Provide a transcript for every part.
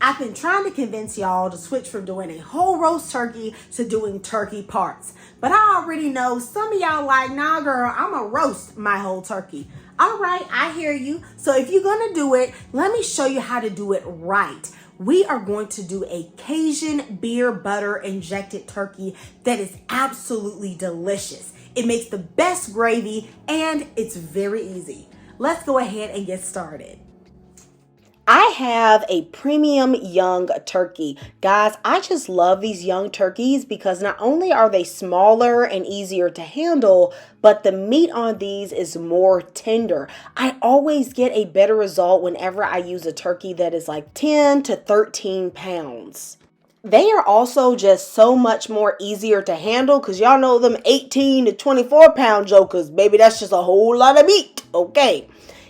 I've been trying to convince y'all to switch from doing a whole roast turkey to doing turkey parts. But I already know some of y'all like, nah girl, I'm gonna roast my whole turkey. All right, I hear you. So if you're gonna do it, let me show you how to do it right. We are going to do a Cajun beer butter injected turkey that is absolutely delicious. It makes the best gravy and it's very easy. Let's go ahead and get started. I have a premium young turkey. Guys, I just love these young turkeys because not only are they smaller and easier to handle, but the meat on these is more tender. I always get a better result whenever I use a turkey that is like 10 to 13 pounds. They are also just so much more easier to handle because y'all know them 18 to 24 pound jokers. Baby, that's just a whole lot of meat. Okay.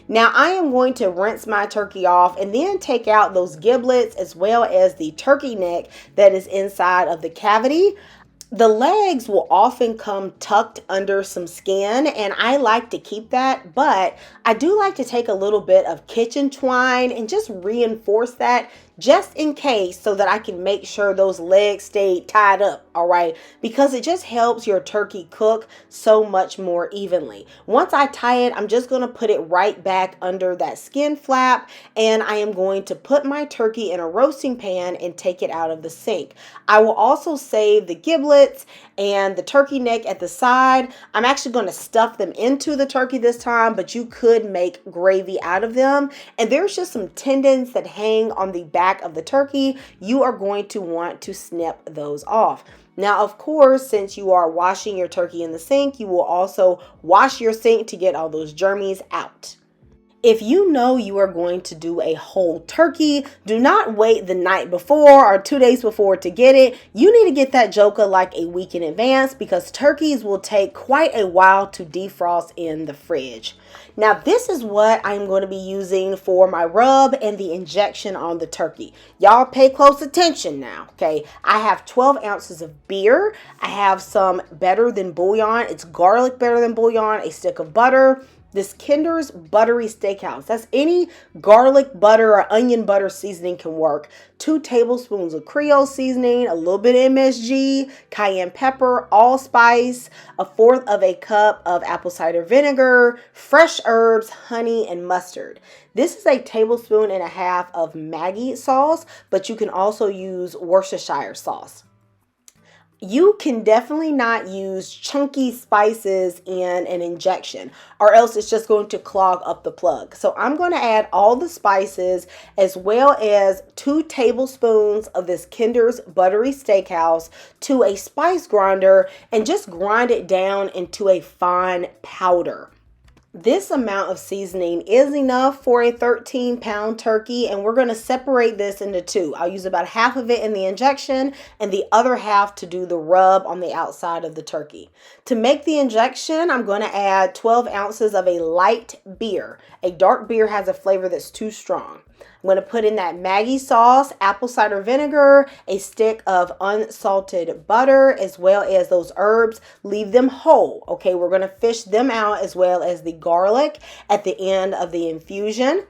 Now I am going to rinse my turkey off and then take out those giblets as well as the turkey neck that is inside of the cavity. The legs will often come tucked under some skin, and I like to keep that, but I do like to take a little bit of kitchen twine and just reinforce that just in case so that I can make sure those legs stay tied up, all right? Because it just helps your turkey cook so much more evenly. Once I tie it, I'm just going to put it right back under that skin flap, and I am going to put my turkey in a roasting pan and take it out of the sink. I will also save the giblets and the turkey neck at the side. I'm actually going to stuff them into the turkey this time, but you could make gravy out of them. And there's just some tendons that hang on the back of the turkey. You are going to want to snip those off. Now, of course, since you are washing your turkey in the sink, you will also wash your sink to get all those germs out. If you know you are going to do a whole turkey, do not wait the night before or 2 days before to get it. You need to get that joker like a week in advance because turkeys will take quite a while to defrost in the fridge. Now, this is what I'm going to be using for my rub and the injection on the turkey. Y'all pay close attention now, okay? I have 12 ounces of beer. I have some better than bouillon. It's garlic better than bouillon, a stick of butter. This Kinder's Buttery Steakhouse. That's any garlic butter or onion butter seasoning can work. 2 tablespoons of Creole seasoning, a little bit of MSG, cayenne pepper, allspice, 1/4 of a cup of apple cider vinegar, fresh herbs, honey, and mustard. This is 1.5 tablespoons of Maggi sauce, but you can also use Worcestershire sauce. You can definitely not use chunky spices in an injection or else it's just going to clog up the plug. So I'm going to add all the spices as well as 2 tablespoons of this Kinder's Buttery Steakhouse to a spice grinder and just grind it down into a fine powder. This amount of seasoning is enough for a 13-pound turkey, and we're going to separate this into 2. I'll use about half of it in the injection and the other half to do the rub on the outside of the turkey. To make the injection, I'm going to add 12 ounces of a light beer. A dark beer has a flavor that's too strong. I'm going to put in that Maggi sauce, apple cider vinegar, a stick of unsalted butter, as well as those herbs. Leave them whole. Okay, we're going to fish them out as well as the garlic at the end of the infusion.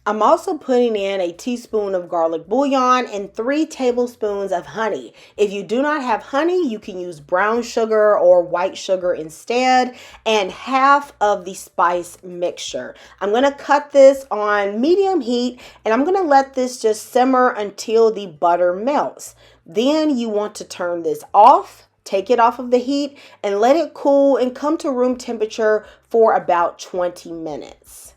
I'm also putting in a teaspoon of garlic bouillon and 3 tablespoons of honey. If you do not have honey, you can use brown sugar or white sugar instead, and half of the spice mixture. I'm going to cut this on medium heat and I'm going to let this just simmer until the butter melts. Then you want to turn this off. Take it off of the heat and let it cool and come to room temperature for about 20 minutes.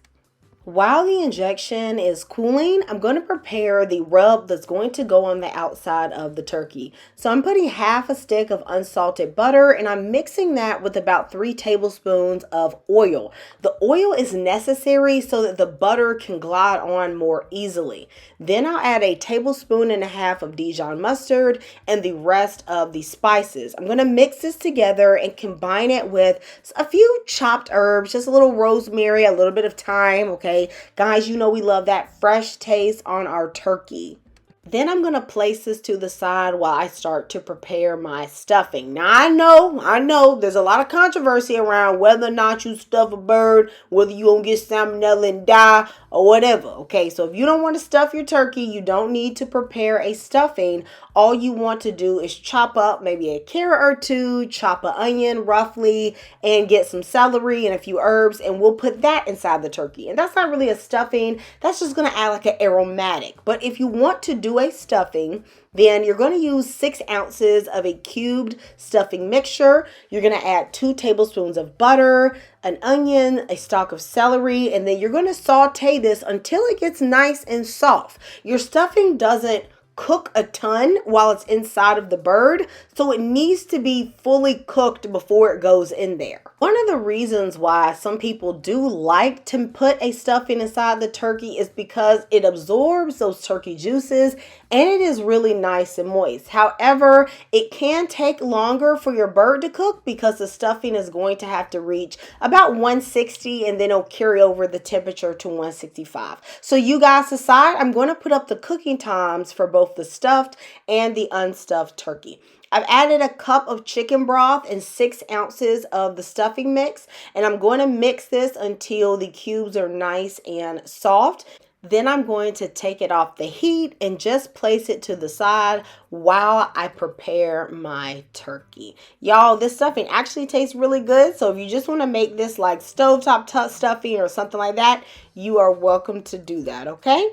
While the injection is cooling, I'm going to prepare the rub that's going to go on the outside of the turkey. So I'm putting half a stick of unsalted butter and I'm mixing that with about 3 tablespoons of oil. The oil is necessary so that the butter can glide on more easily. Then I'll add 1.5 tablespoons of Dijon mustard and the rest of the spices. I'm going to mix this together and combine it with a few chopped herbs, just a little rosemary, a little bit of thyme, okay? Guys, you know we love that fresh taste on our turkey. Then I'm going to place this to the side while I start to prepare my stuffing. Now, I know there's a lot of controversy around whether or not you stuff a bird, whether you gonna get salmonella and die or whatever. Okay, so if you don't want to stuff your turkey, you don't need to prepare a stuffing. All you want to do is chop up maybe a carrot or two, chop an onion roughly, and get some celery and a few herbs, and we'll put that inside the turkey. And that's not really a stuffing. That's just going to add like an aromatic. But if you want to do a stuffing, then you're going to use 6 ounces of a cubed stuffing mixture. You're going to add 2 tablespoons of butter, an onion, a stalk of celery, and then you're going to saute this until it gets nice and soft. Your stuffing doesn't cook a ton while it's inside of the bird, so it needs to be fully cooked before it goes in there. One of the reasons why some people do like to put a stuffing inside the turkey is because it absorbs those turkey juices and it is really nice and moist. However, it can take longer for your bird to cook because the stuffing is going to have to reach about 160 and then it'll carry over the temperature to 165. So you guys decide. I'm going to put up the cooking times for both the stuffed and the unstuffed turkey. I've added a cup of chicken broth and 6 ounces of the stuffing mix, and I'm going to mix this until the cubes are nice and soft. Then I'm going to take it off the heat and just place it to the side while I prepare my turkey. Y'all, this stuffing actually tastes really good. So if you just want to make this like stovetop stuffing or something like that, you are welcome to do that, okay?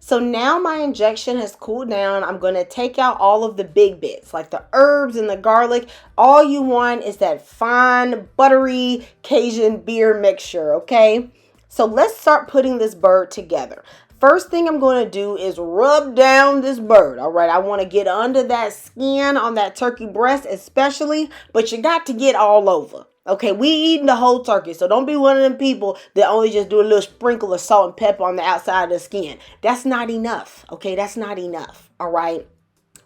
So now my injection has cooled down. I'm going to take out all of the big bits, like the herbs and the garlic. All you want is that fine, buttery Cajun beer mixture, okay? So let's start putting this bird together. First thing I'm going to do is rub down this bird, all right? I want to get under that skin on that turkey breast especially, but you got to get all over. Okay, we eating the whole turkey, so don't be one of them people that only just do a little sprinkle of salt and pepper on the outside of the skin. That's not enough, okay? That's not enough, all right?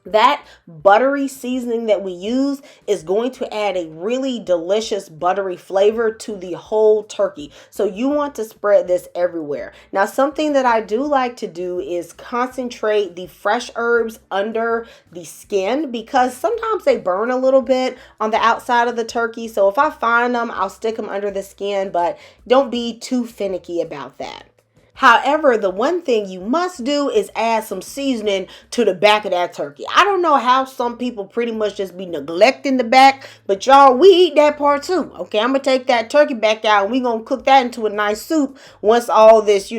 That buttery seasoning that we use is going to add a really delicious buttery flavor to the whole turkey. So you want to spread this everywhere. Now, something that I do like to do is concentrate the fresh herbs under the skin because sometimes they burn a little bit on the outside of the turkey. So if I find them, I'll stick them under the skin, but don't be too finicky about that. However, the one thing you must do is add some seasoning to the back of that turkey. I don't know how some people pretty much just be neglecting the back, but y'all, we eat that part too. Okay, I'm going to take that turkey back out and we're going to cook that into a nice soup once all this,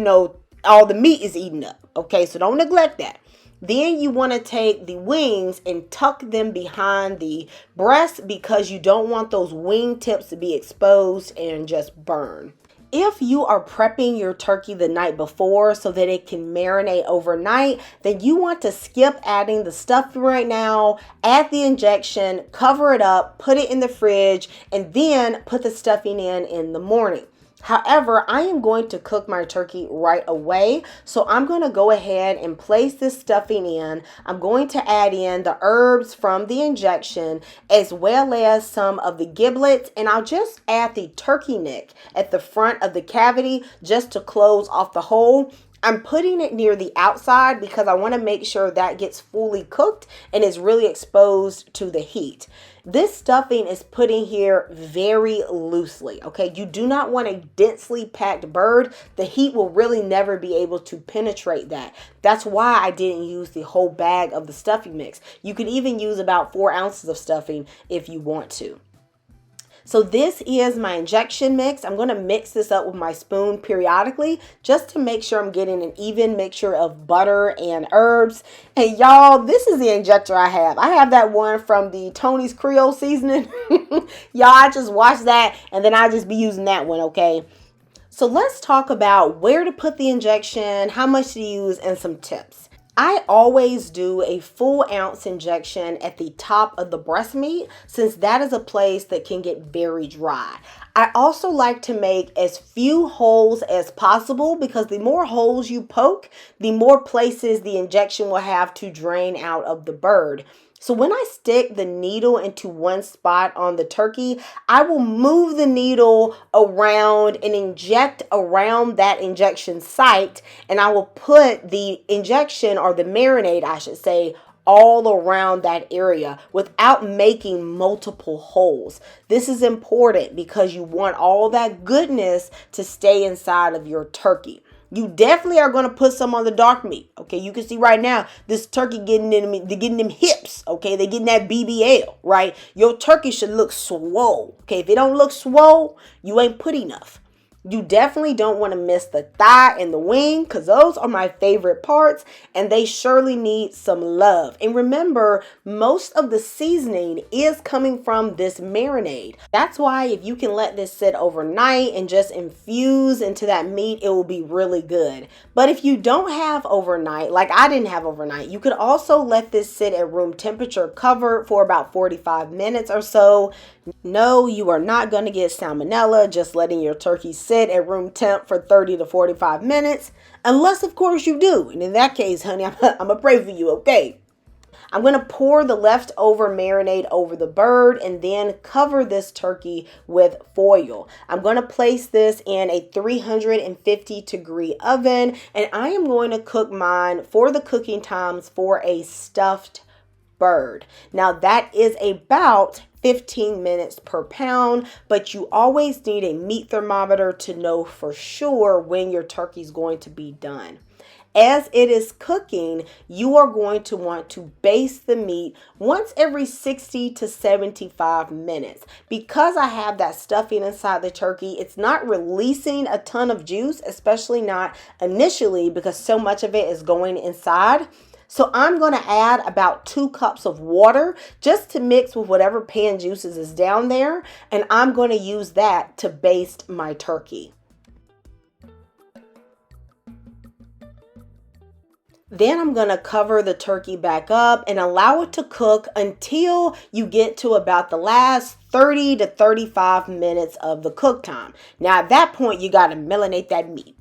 all the meat is eaten up. Okay, so don't neglect that. Then you want to take the wings and tuck them behind the breast because you don't want those wing tips to be exposed and just burn. If you are prepping your turkey the night before so that it can marinate overnight, then you want to skip adding the stuffing right now, add the injection, cover it up, put it in the fridge, and then put the stuffing in the morning. However, I am going to cook my turkey right away, so I'm going to go ahead and place this stuffing in. I'm going to add in the herbs from the injection as well as some of the giblets, and I'll just add the turkey neck at the front of the cavity just to close off the hole. I'm putting it near the outside because I want to make sure that gets fully cooked and is really exposed to the heat. This stuffing is put in here very loosely, okay? You do not want a densely packed bird. The heat will really never be able to penetrate that. That's why I didn't use the whole bag of the stuffing mix. You could even use about 4 ounces of stuffing if you want to. So this is my injection mix. I'm going to mix this up with my spoon periodically just to make sure I'm getting an even mixture of butter and herbs. And y'all, this is the injector I have. I have that one from the Tony's Creole seasoning. Y'all, I just watch that and then I just be using that one, okay? So let's talk about where to put the injection, how much to use, and some tips. I always do a full ounce injection at the top of the breast meat since that is a place that can get very dry. I also like to make as few holes as possible because the more holes you poke, the more places the injection will have to drain out of the bird. So when I stick the needle into one spot on the turkey, I will move the needle around and inject around that injection site, and I will put the injection, or the marinade, I should say, all around that area without making multiple holes. This is important because you want all that goodness to stay inside of your turkey. You definitely are going to put some on the dark meat. Okay, you can see right now this turkey getting them hips. Okay, they getting that BBL, right? Your turkey should look swole. Okay, if it don't look swole, you ain't put enough. You definitely don't want to miss the thigh and the wing, because those are my favorite parts and they surely need some love. And remember, most of the seasoning is coming from this marinade. That's why if you can let this sit overnight and just infuse into that meat, it will be really good. But if you don't have overnight, like I didn't have overnight, you could also let this sit at room temperature covered for about 45 minutes or so. No, you are not going to get salmonella just letting your turkey sit at room temp for 30 to 45 minutes. Unless, of course, you do. And in that case, honey, I'm going to pray for you, okay? I'm going to pour the leftover marinade over the bird and then cover this turkey with foil. I'm going to place this in a 350-degree oven, and I am going to cook mine for the cooking times for a stuffed bird. Now that is about 15 minutes per pound, but you always need a meat thermometer to know for sure when your turkey is going to be done. As it is cooking, you are going to want to baste the meat once every 60 to 75 minutes. Because I have that stuffing inside the turkey, it's not releasing a ton of juice, especially not initially, because so much of it is going inside. So I'm going to add about 2 cups of water just to mix with whatever pan juices is down there. And I'm going to use that to baste my turkey. Then I'm going to cover the turkey back up and allow it to cook until you get to about the last 30 to 35 minutes of the cook time. Now at that point, you got to marinate that meat.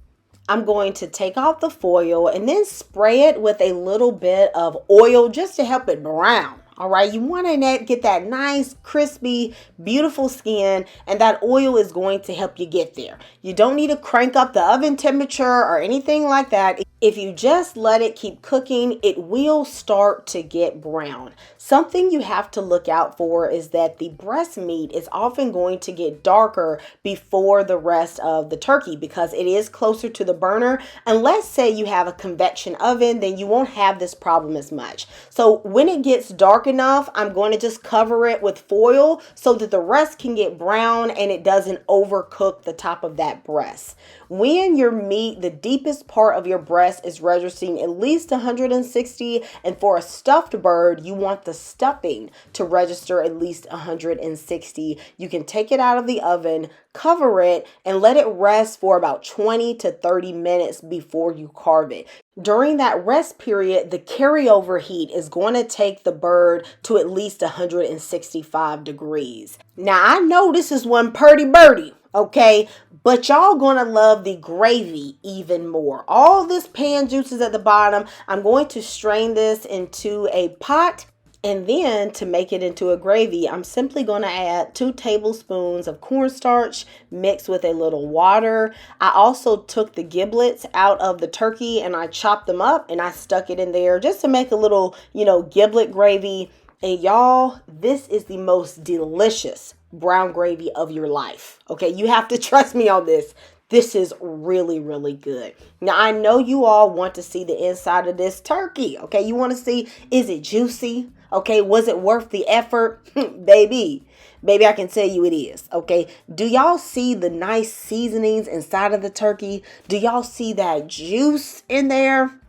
I'm going to take off the foil and then spray it with a little bit of oil just to help it brown. All right, you want to get that nice, crispy, beautiful skin, and that oil is going to help you get there. You don't need to crank up the oven temperature or anything like that. If you just let it keep cooking, it will start to get brown. Something you have to look out for is that the breast meat is often going to get darker before the rest of the turkey because it is closer to the burner. And let's say you have a convection oven, then you won't have this problem as much. So when it gets dark enough, I'm going to just cover it with foil so that the rest can get brown and it doesn't overcook the top of that breast. When your meat, the deepest part of your breast, is registering at least 160, and for a stuffed bird you want the stuffing to register at least 160. You can take it out of the oven, cover it, and let it rest for about 20 to 30 minutes before you carve it. During that rest period, the carryover heat is going to take the bird to at least 165 degrees. Now I know this is one purty birdie, okay? But y'all gonna love the gravy even more. All this pan juices at the bottom, I'm going to strain this into a pot. And then to make it into a gravy, I'm simply going to add 2 tablespoons of cornstarch mixed with a little water. I also took the giblets out of the turkey and I chopped them up and I stuck it in there just to make a little, giblet gravy. And y'all, this is the most delicious brown gravy of your life. Okay, you have to trust me on this. This is really, really good. Now, I know you all want to see the inside of this turkey. Okay, you want to see, is it juicy? Okay, was it worth the effort? Baby, I can tell you it is. Okay, do y'all see the nice seasonings inside of the turkey? Do y'all see that juice in there?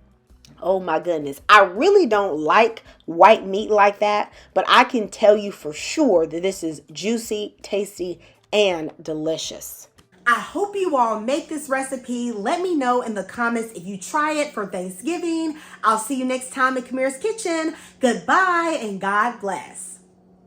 Oh my goodness. I really don't like white meat like that, but I can tell you for sure that this is juicy, tasty, and delicious. I hope you all make this recipe. Let me know in the comments if you try it for Thanksgiving. I'll see you next time in Kamira's Kitchen. Goodbye and God bless.